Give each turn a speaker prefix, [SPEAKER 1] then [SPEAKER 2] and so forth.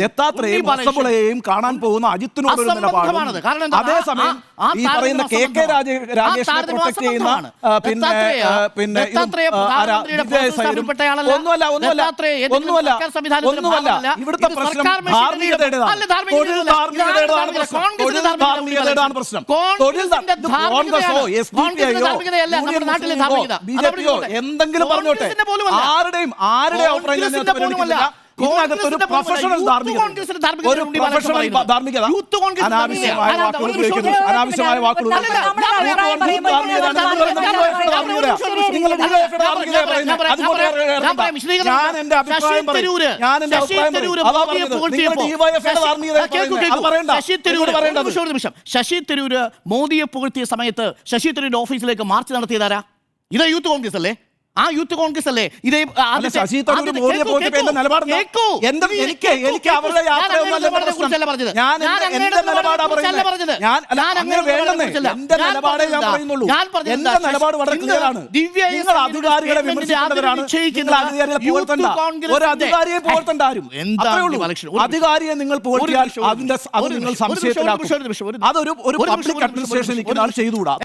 [SPEAKER 1] ദത്താത്രേയും വത്സപുളയെയും കാണാൻ പോകുന്ന അജിത്തിനോടൊരു നിലപാട്. അതേസമയം ഈ പറയുന്ന കെ രാഗേഷിനെ പ്രൊട്ടക്ട് ചെയ്യുന്ന ഒന്നുമല്ല ഇവിടുത്തെ പ്രശ്നം ധാർമ്മികതയുടേതാണ് പ്രശ്നം. കോൺഗ്രസോ എസ് ഡി പി ഐയോ ബി ജെ പിയോ എന്തെങ്കിലും പറഞ്ഞോട്ടെ, ആരുടെ അഭിപ്രായം ഇതിനകത്തൊരു പ്രൊഫഷണൽ ധാർമ്മികത, അനാവശ്യമായ വാക്കുകൾ ഞാൻ എന്റെ അഭിപ്രായം
[SPEAKER 2] ശശി തരൂര് മോദിയെ പുകഴ്ത്തിയ സമയത്ത് ശശി തരൂരിന്റെ ഓഫീസിലേക്ക് മാർച്ച് നടത്തിയതാരാ? ഇത് യൂത്ത് കോൺഗ്രസ് അല്ലേ? ആ യൂത്ത് കോൺഗ്രസ് അല്ലേ? ഇതേ
[SPEAKER 1] ശശി തരൂർ മോദിയെ പോയിട്ട് നിലപാട് എനിക്ക് അവരുടെ നിലപാട് വളരെ ക്ലിയറാണ്. നിങ്ങൾ അധികാരികളെ വിമർശിക്കുന്നവരാണ്. ഒരു അധികാരിയെ പുകഴ്ത്തണ്ട ആരും. അധികാരിയെ നിങ്ങൾ പുകഴ്ത്തിയാൽ അതിന്റെ നിങ്ങൾ സംശയത്തിലാക്കും. അതൊരു പബ്ലിക് അഡ്മിനിസ്ട്രേഷൻ ചെയ്തുകൂടാ.